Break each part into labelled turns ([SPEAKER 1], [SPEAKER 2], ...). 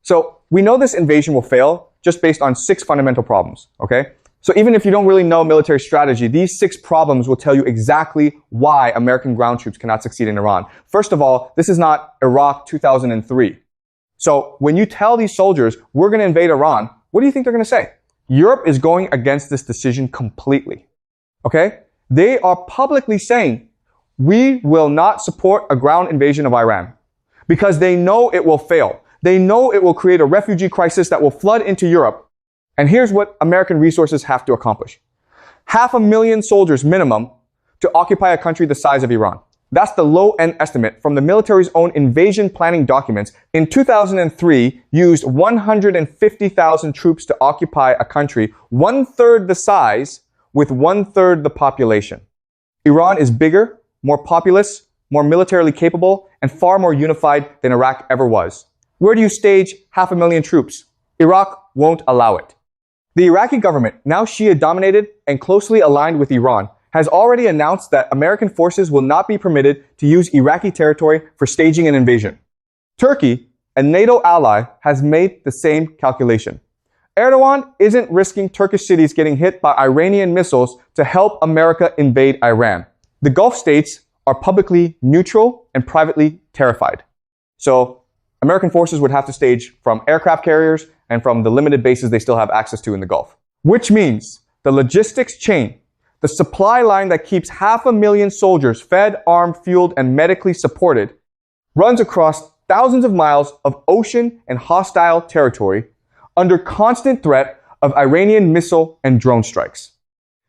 [SPEAKER 1] So we know this invasion will fail just based on 6 fundamental problems, okay? So even if you don't really know military strategy, these 6 problems will tell you exactly why American ground troops cannot succeed in Iran. First of all, this is not Iraq 2003. So when you tell these soldiers, we're going to invade Iran, what do you think they're going to say? Europe is going against this decision completely, okay? They are publicly saying, we will not support a ground invasion of Iran because they know it will fail. They know it will create a refugee crisis that will flood into Europe. And here's what American resources have to accomplish. 500,000 soldiers minimum to occupy a country the size of Iran. That's the low-end estimate from the military's own invasion planning documents. In 2003, used 150,000 troops to occupy a country 1/3 the size with 1/3 the population. Iran is bigger, more populous, more militarily capable, and far more unified than Iraq ever was. Where do you stage 500,000 troops? Iraq won't allow it. The Iraqi government, now Shia-dominated and closely aligned with Iran, has already announced that American forces will not be permitted to use Iraqi territory for staging an invasion. Turkey, a NATO ally, has made the same calculation. Erdogan isn't risking Turkish cities getting hit by Iranian missiles to help America invade Iran. The Gulf states are publicly neutral and privately terrified. So American forces would have to stage from aircraft carriers and from the limited bases they still have access to in the Gulf. Which means the logistics chain, the supply line that keeps 500,000 soldiers fed, armed, fueled, and medically supported, runs across thousands of miles of ocean and hostile territory under constant threat of Iranian missile and drone strikes.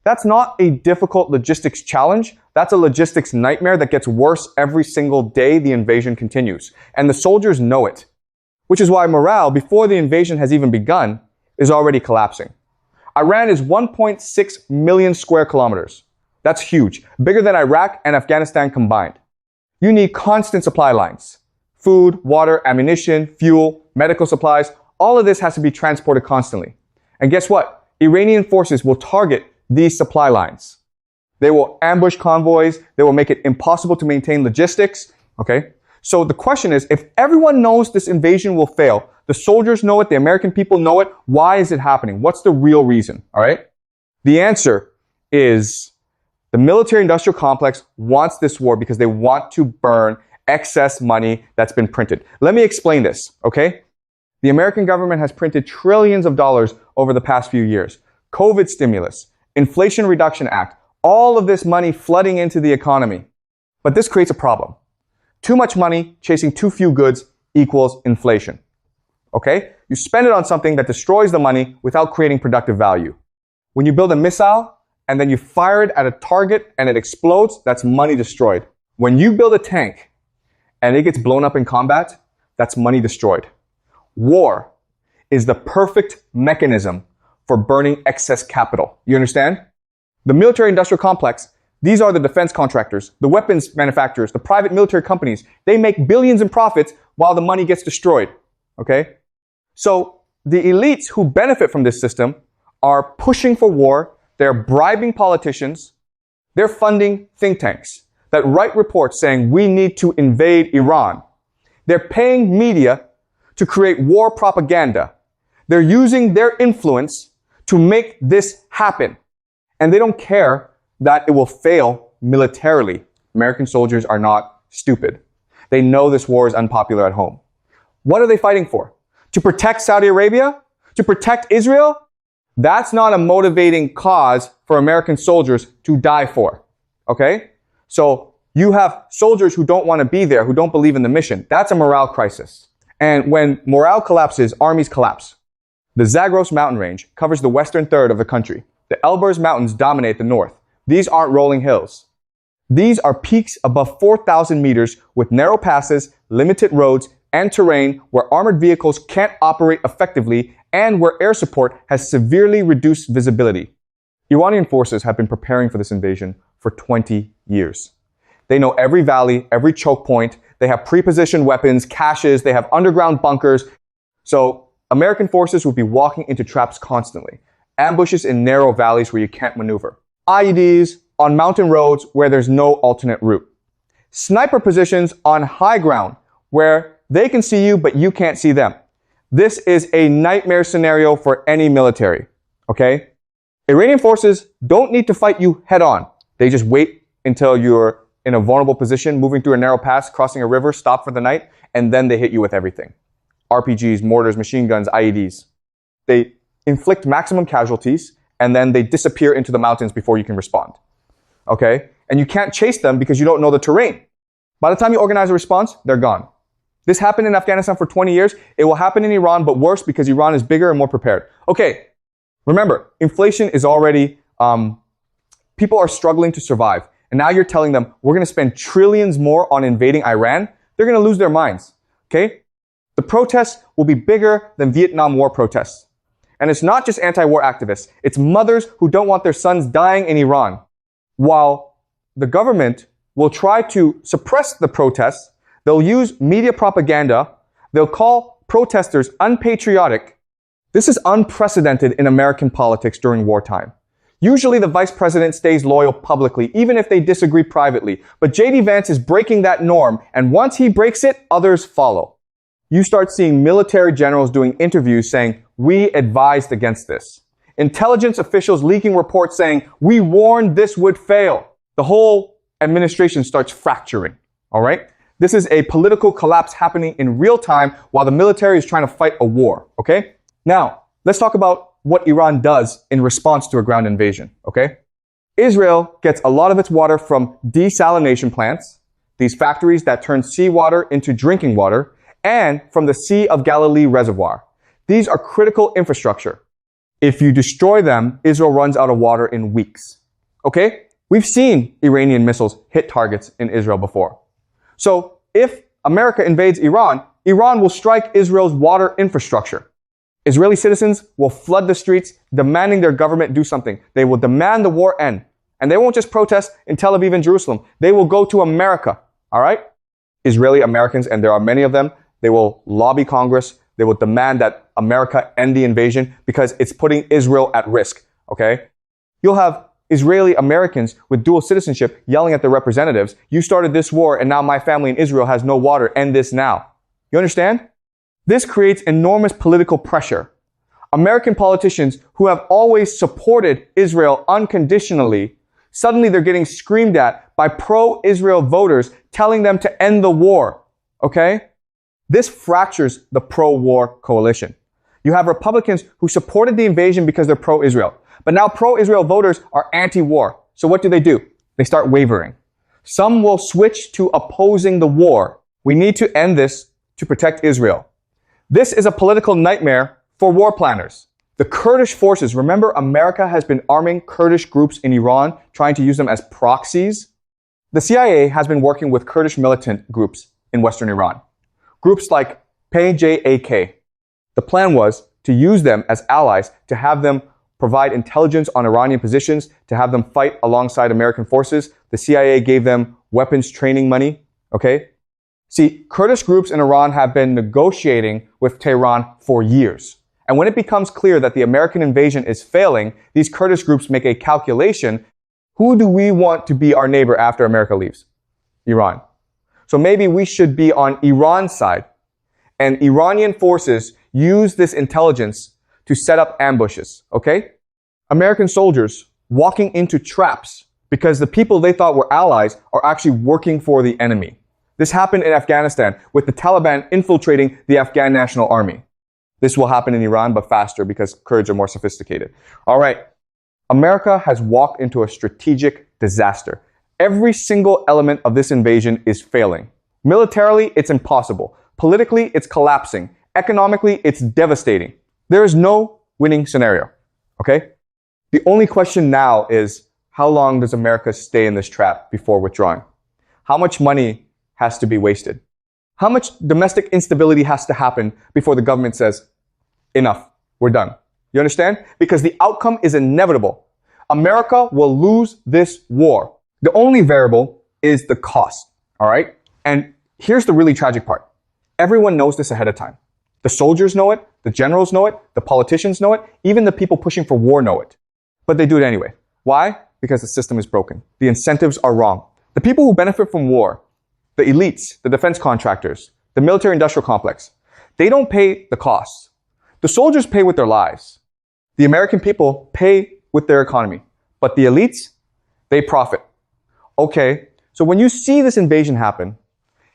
[SPEAKER 1] That's not a difficult logistics challenge. That's a logistics nightmare that gets worse every single day the invasion continues. And the soldiers know it. Which is why morale, before the invasion has even begun, is already collapsing. Iran is 1.6 million square kilometers. That's huge. Bigger than Iraq and Afghanistan combined. You need constant supply lines. Food, water, ammunition, fuel, medical supplies. All of this has to be transported constantly. And guess what? Iranian forces will target these supply lines. They will ambush convoys. They will make it impossible to maintain logistics. Okay? So the question is, if everyone knows this invasion will fail, the soldiers know it, the American people know it, why is it happening? What's the real reason? All right? The answer is the military-industrial complex wants this war because they want to burn excess money that's been printed. Let me explain this, okay? The American government has printed trillions of dollars over the past few years. COVID stimulus, Inflation Reduction Act, all of this money flooding into the economy. But this creates a problem. Too much money chasing too few goods equals inflation. Okay? You spend it on something that destroys the money without creating productive value. When you build a missile and then you fire it at a target and it explodes, that's money destroyed. When you build a tank and it gets blown up in combat, that's money destroyed. War is the perfect mechanism for burning excess capital. You understand? The military-industrial complex, these are the defense contractors, the weapons manufacturers, the private military companies. They make billions in profits while the money gets destroyed. Okay? So the elites who benefit from this system are pushing for war. They're bribing politicians. They're funding think tanks that write reports saying we need to invade Iran. They're paying media to create war propaganda. They're using their influence to make this happen. And they don't care that it will fail militarily. American soldiers are not stupid. They know this war is unpopular at home. What are they fighting for? To protect Saudi Arabia? To protect Israel? That's not a motivating cause for American soldiers to die for. Okay? So you have soldiers who don't want to be there, who don't believe in the mission. That's a morale crisis. And when morale collapses, armies collapse. The Zagros mountain range covers the western third of the country. The Alborz mountains dominate the north. These aren't rolling hills. These are peaks above 4,000 meters with narrow passes, limited roads, and terrain where armored vehicles can't operate effectively and where air support has severely reduced visibility. Iranian forces have been preparing for this invasion for 20 years. They know every valley, every choke point. They have pre-positioned weapons, caches, they have underground bunkers. So American forces would be walking into traps constantly. Ambushes in narrow valleys where you can't maneuver. IEDs on mountain roads where there's no alternate route. Sniper positions on high ground where they can see you but you can't see them. This is a nightmare scenario for any military, okay? Iranian forces don't need to fight you head on. They just wait until you're in a vulnerable position, moving through a narrow pass, crossing a river, stop for the night, and then they hit you with everything. RPGs, mortars, machine guns, IEDs. They inflict maximum casualties, and then they disappear into the mountains before you can respond, okay? And you can't chase them because you don't know the terrain. By the time you organize a response, they're gone. This happened in Afghanistan for 20 years. It will happen in Iran, but worse because Iran is bigger and more prepared. Okay, remember, inflation is already, people are struggling to survive. And now you're telling them, we're going to spend trillions more on invading Iran. They're going to lose their minds, okay? The protests will be bigger than Vietnam War protests. And it's not just anti-war activists. It's mothers who don't want their sons dying in Iran. While the government will try to suppress the protests, they'll use media propaganda. They'll call protesters unpatriotic. This is unprecedented in American politics during wartime. Usually the vice president stays loyal publicly, even if they disagree privately. But J.D. Vance is breaking that norm, and once he breaks it, others follow. You start seeing military generals doing interviews saying, we advised against this. Intelligence officials leaking reports saying, we warned this would fail. The whole administration starts fracturing, all right? This is a political collapse happening in real time while the military is trying to fight a war, okay? Now, let's talk about what Iran does in response to a ground invasion, okay? Israel gets a lot of its water from desalination plants, these factories that turn seawater into drinking water, and from the Sea of Galilee reservoir. These are critical infrastructure. If you destroy them, Israel runs out of water in weeks, okay? We've seen Iranian missiles hit targets in Israel before. So if America invades Iran, Iran will strike Israel's water infrastructure. Israeli citizens will flood the streets demanding their government do something. They will demand the war end. And they won't just protest in Tel Aviv and Jerusalem. They will go to America, all right? Israeli Americans, and there are many of them, they will lobby Congress. They will demand that America end the invasion because it's putting Israel at risk, okay? You'll have Israeli Americans with dual citizenship yelling at their representatives, you started this war and now my family in Israel has no water, end this now. You understand? This creates enormous political pressure. American politicians who have always supported Israel unconditionally, suddenly they're getting screamed at by pro-Israel voters telling them to end the war, okay? This fractures the pro-war coalition. You have Republicans who supported the invasion because they're pro-Israel. But now pro-Israel voters are anti-war. So what do? They start wavering. Some will switch to opposing the war. We need to end this to protect Israel. This is a political nightmare for war planners. The Kurdish forces, remember America has been arming Kurdish groups in Iran, trying to use them as proxies. The CIA has been working with Kurdish militant groups in Western Iran. Groups like PJAK. The plan was to use them as allies, to have them provide intelligence on Iranian positions, to have them fight alongside American forces. The CIA gave them weapons training money, okay? See, Kurdish groups in Iran have been negotiating with Tehran for years. And when it becomes clear that the American invasion is failing, these Kurdish groups make a calculation. Who do we want to be our neighbor after America leaves? Iran. So maybe we should be on Iran's side. And Iranian forces use this intelligence to set up ambushes, okay? American soldiers walking into traps because the people they thought were allies are actually working for the enemy. This happened in Afghanistan with the Taliban infiltrating the Afghan National Army. This will happen in Iran, but faster because Kurds are more sophisticated. All right. America has walked into a strategic disaster. Every single element of this invasion is failing. Militarily, it's impossible. Politically, it's collapsing. Economically, it's devastating. There is no winning scenario, okay? The only question now is, how long does America stay in this trap before withdrawing? How much money has to be wasted? How much domestic instability has to happen before the government says, enough, we're done? You understand? Because the outcome is inevitable. America will lose this war. The only variable is the cost, all right? And here's the really tragic part. Everyone knows this ahead of time. The soldiers know it, the generals know it, the politicians know it, even the people pushing for war know it. But they do it anyway. Why? Because the system is broken. The incentives are wrong. The people who benefit from war, the elites, the defense contractors, the military-industrial complex, they don't pay the costs. The soldiers pay with their lives. The American people pay with their economy. But the elites, they profit. Okay, so when you see this invasion happen,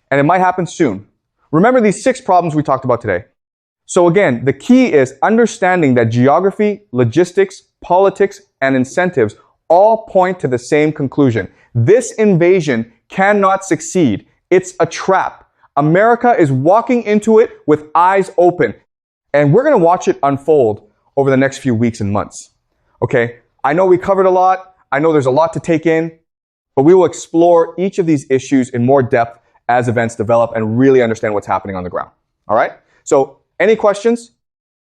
[SPEAKER 1] and it might happen soon, remember these 6 problems we talked about today. So again, the key is understanding that geography, logistics, politics, and incentives all point to the same conclusion. This invasion cannot succeed. It's a trap. America is walking into it with eyes open. And we're going to watch it unfold over the next few weeks and months. Okay? I know we covered a lot. I know there's a lot to take in. But we will explore each of these issues in more depth as events develop and really understand what's happening on the ground. All right? So, any questions?